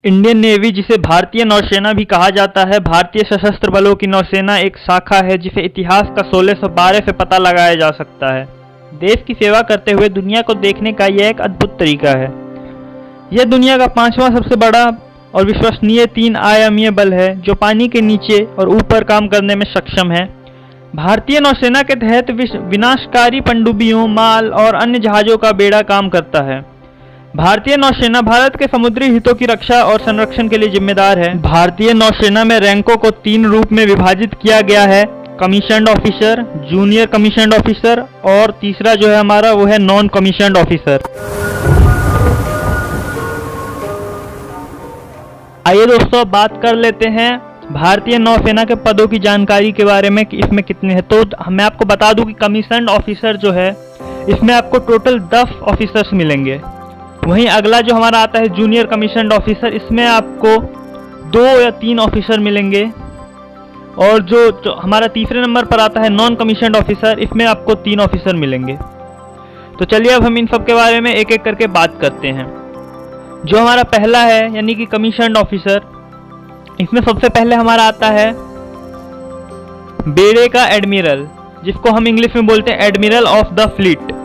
Indian navy, जिसे भारतीय नौसेना भी कहा जाता है, भारतीय सशस्त्र बलों की नौसेना एक शाखा है जिसे इतिहास का 1612 से पता लगाया जा सकता है। देश की सेवा करते हुए दुनिया को देखने का यह एक अद्भुत तरीका है। यह दुनिया का 5वां सबसे बड़ा और विश्वसनीय 3 आयामीय बल है जो पानी के नीचे और ऊपर काम करने में सक्षम है। भारतीय नौसेना के तहत विनाशकारी पनडुब्बियों, माल और अन्य जहाजों का बेड़ा काम करता है। भारतीय नौसेना भारत के समुद्री हितों की रक्षा और संरक्षण के लिए जिम्मेदार है। भारतीय नौसेना में रैंकों को 3 रूप में विभाजित किया गया है: commissioned officer, junior commissioned officer और तीसरा जो है हमारा वो है नॉन कमीशन्ड ऑफिसर। आइए दोस्तों अब बात कर लेते हैं भारतीय नौसेना के पदों की जानकारी के बारे में कि इसमें कितने हैं। तो मैं आपको बता दूं कि कमीशन्ड ऑफिसर जो है इसमें आपको टोटल 10 ऑफिसर्स मिलेंगे। वहीं अगला जो हमारा आता है जूनियर कमीशन्ड ऑफिसर, इसमें आपको 2 या 3 ऑफिसर मिलेंगे। और जो हमारा तीसरे नंबर पर आता है नॉन कमीशन्ड ऑफिसर, इसमें आपको 3 ऑफिसर मिलेंगे। तो चलिए अब हम इन सब के बारे में एक एक करके बात करते हैं। जो हमारा पहला है यानी कि कमीशन्ड ऑफिसर, इसमें सबसे पहले हमारा आता है बेड़े का एडमिरल, जिसको हम इंग्लिश में बोलते हैं एडमिरल ऑफ द फ्लीट।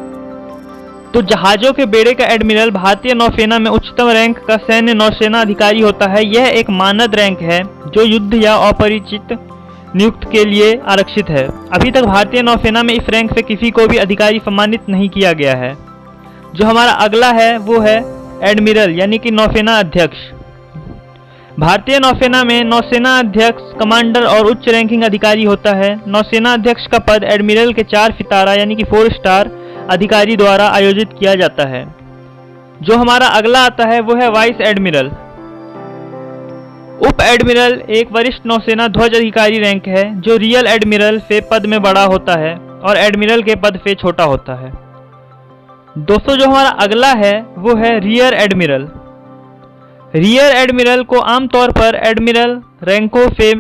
तो जहाजों के बेड़े का एडमिरल भारतीय नौसेना में उच्चतम रैंक का सैन्य नौसेना अधिकारी होता है। यह एक मानद रैंक है जो युद्ध या अपरिचित नियुक्त के लिए आरक्षित है। अभी तक भारतीय नौसेना में इस रैंक से किसी को भी अधिकारी सम्मानित नहीं किया गया है। जो हमारा अगला है वो है एडमिरल यानी कि नौसेना अध्यक्ष। भारतीय नौसेना में नौसेना अध्यक्ष, कमांडर और उच्च रैंकिंग अधिकारी होता है। नौसेना अध्यक्ष का पद एडमिरल के 4 सितारा यानी कि 4 स्टार अधिकारी द्वारा आयोजित किया जाता है। जो हमारा अगला आता है वो है वाइस एडमिरल। उप एडमिरल एक वरिष्ठ नौसेना ध्वज अधिकारी रैंक है जो रियल एडमिरल से पद में बड़ा होता है और एडमिरल के पद से छोटा होता है। दोस्तों जो हमारा अगला है वो है रियर एडमिरल। रियर एडमिरल को आमतौर पर एडमिरल रैंकों से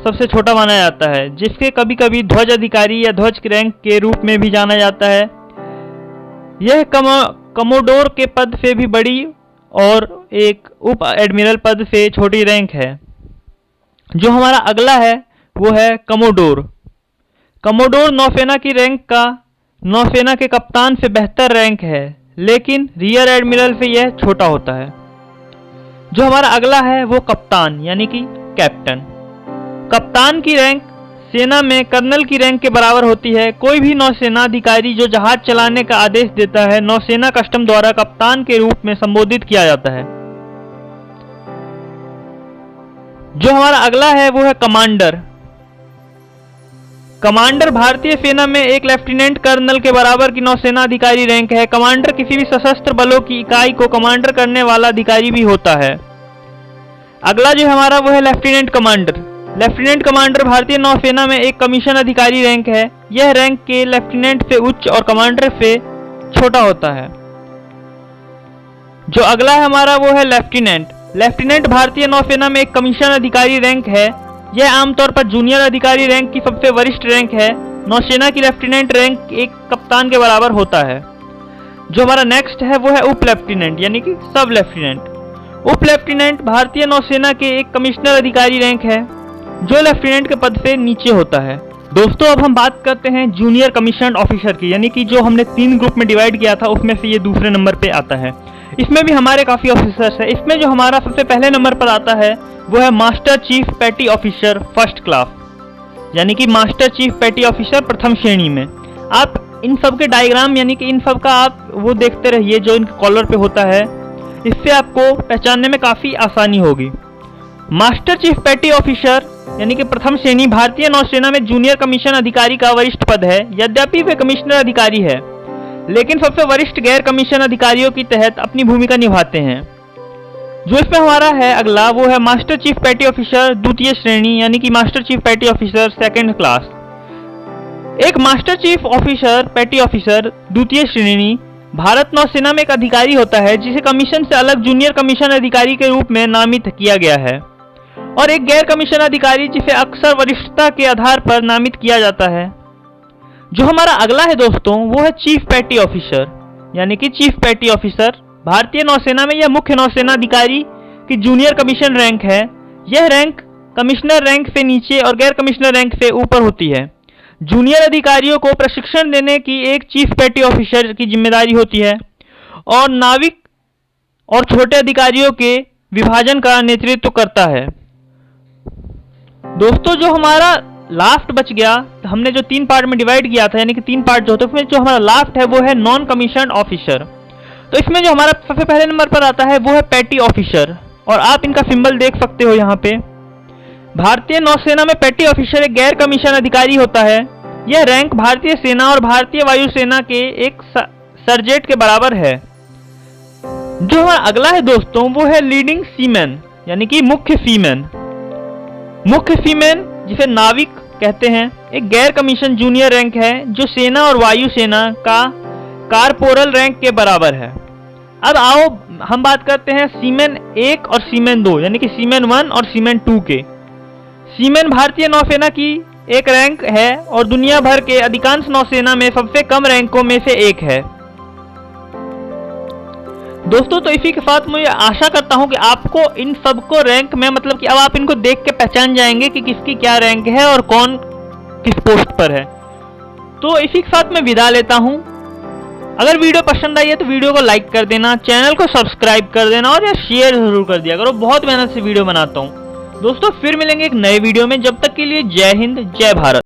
सबसे छोटा माना जाता है, जिसके कभी कभी ध्वज अधिकारी या ध्वज रैंक के रूप में भी जाना जाता है। यह कमोडोर के पद से भी बड़ी और एक उप एडमिरल पद से छोटी रैंक है। जो हमारा अगला है वो है कमोडोर। कमोडोर नौसेना की रैंक का नौसेना के कप्तान से बेहतर रैंक है, लेकिन रियर एडमिरल से यह छोटा होता है। जो हमारा अगला है वो कप्तान यानी कि कैप्टन। कप्तान की रैंक सेना में कर्नल की रैंक के बराबर होती है। कोई भी नौसेना अधिकारी जो जहाज चलाने का आदेश देता है नौसेना कस्टम द्वारा कप्तान के रूप में संबोधित किया जाता है। जो हमारा अगला है वो है कमांडर। कमांडर भारतीय सेना में एक लेफ्टिनेंट कर्नल के बराबर की नौसेना अधिकारी रैंक है। कमांडर किसी भी सशस्त्र बलों की इकाई को कमांडर करने वाला अधिकारी भी होता है। अगला जो हमारा वो है लेफ्टिनेंट कमांडर। लेफ्टिनेंट कमांडर भारतीय नौसेना में एक कमीशन अधिकारी रैंक है। यह रैंक के लेफ्टिनेंट से उच्च और कमांडर से छोटा होता है। जो अगला है हमारा वो है लेफ्टिनेंट। लेफ्टिनेंट भारतीय नौसेना में एक कमीशन अधिकारी रैंक है। यह आमतौर पर जूनियर अधिकारी रैंक की सबसे वरिष्ठ रैंक है। नौसेना की लेफ्टिनेंट रैंक एक कप्तान के बराबर होता है। जो हमारा नेक्स्ट है वो है उप लेफ्टिनेंट यानी कि सब लेफ्टिनेंट। उप लेफ्टिनेंट भारतीय नौसेना के एक कमिश्नर अधिकारी रैंक है जो लेफ्टिनेंट के पद से नीचे होता है। दोस्तों अब हम बात करते हैं जूनियर कमीशन्ड ऑफिसर की, यानी कि जो हमने 3 ग्रुप में डिवाइड किया था उसमें से ये दूसरे नंबर पे आता है। इसमें भी हमारे काफ़ी ऑफिसर्स हैं। इसमें जो हमारा सबसे पहले नंबर पर आता है वो है मास्टर चीफ पेटी ऑफिसर फर्स्ट क्लास, यानी कि मास्टर चीफ पेटी ऑफिसर प्रथम श्रेणी में। आप इन सब के डायग्राम यानी कि इन सब का आप वो देखते रहिए जो इनके कॉलर पे होता है, इससे आपको पहचानने में काफ़ी आसानी होगी। मास्टर चीफ पेटी ऑफिसर यानी कि प्रथम श्रेणी भारतीय नौसेना में जूनियर कमीशन अधिकारी का वरिष्ठ पद है। यद्यपि वे कमिश्नर अधिकारी है, लेकिन सबसे वरिष्ठ गैर कमीशन अधिकारियों की तहत अपनी भूमिका निभाते हैं। जो इसमें हमारा है अगला वो है मास्टर चीफ पेटी ऑफिसर द्वितीय श्रेणी, यानी कि मास्टर चीफ पेटी ऑफिसर सेकंड क्लास। एक मास्टर चीफ ऑफिसर पेटी ऑफिसर द्वितीय श्रेणी भारत नौसेना में एक अधिकारी होता है जिसे कमीशन से अलग जूनियर कमीशन अधिकारी के रूप में नामित किया गया है, और एक गैर कमीशन अधिकारी जिसे अक्सर वरिष्ठता के आधार पर नामित किया जाता है। जो हमारा अगला है दोस्तों वो है चीफ पेटी ऑफिसर, यानी कि चीफ पेटी ऑफिसर। भारतीय नौसेना में यह मुख्य नौसेना अधिकारी कि जूनियर कमीशन रैंक है, यह रैंक कमिश्नर रैंक से नीचे और गैर कमिश्नर रैंक से ऊपर होती है। जूनियर अधिकारियों को प्रशिक्षण देने की एक चीफ पेटी ऑफिसर की जिम्मेदारी होती है और नाविक और छोटे अधिकारियों के विभाजन का नेतृत्व करता है। दोस्तों, जो हमारा लास्ट बच गया, हमने जो 3 पार्ट में डिवाइड किया था, यानी कि 3 पार्ट जो होते हैं, उसमें जो हमारा लास्ट है वो है नॉन कमीशन ऑफिसर। तो इसमें जो हमारा सबसे पहले नंबर पर आता है वो है पेटी ऑफिसर, और आप इनका सिंबल देख सकते हो यहाँ पे। भारतीय नौसेना में पेटी ऑफिसर एक गैर कमीशन अधिकारी होता है। यह रैंक भारतीय सेना और भारतीय वायुसेना के एक सर्जेंट के बराबर है। जो हमारा अगला है दोस्तों, वो है लीडिंग सीमैन, यानी कि मुख्य सीमैन। मुख्य सीमैन, जिसे नाविक कहते हैं, एक गैर कमीशन जूनियर रैंक है जो सेना और वायुसेना का कारपोरल रैंक के बराबर है। अब आओ हम बात करते हैं सीमैन 1 और सीमैन 2, यानी कि सीमैन 1 और सीमैन 2 के। सीमैन भारतीय नौसेना की एक रैंक है और दुनिया भर के अधिकांश नौसेना में सबसे कम रैंकों में से एक है। दोस्तों, तो इसी के साथ मुझे आशा करता हूं कि आपको इन सबको रैंक में, मतलब कि अब आप इनको देख के पहचान जाएंगे कि किसकी क्या रैंक है और कौन किस पोस्ट पर है। तो इसी के साथ मैं विदा लेता हूं। अगर वीडियो पसंद आई है तो वीडियो को लाइक कर देना, चैनल को सब्सक्राइब कर देना और यार शेयर जरूर कर दिया करो। बहुत मेहनत से वीडियो बनाता हूं। दोस्तों, फिर मिलेंगे एक नए वीडियो में। जब तक के लिए जय हिंद, जय भारत।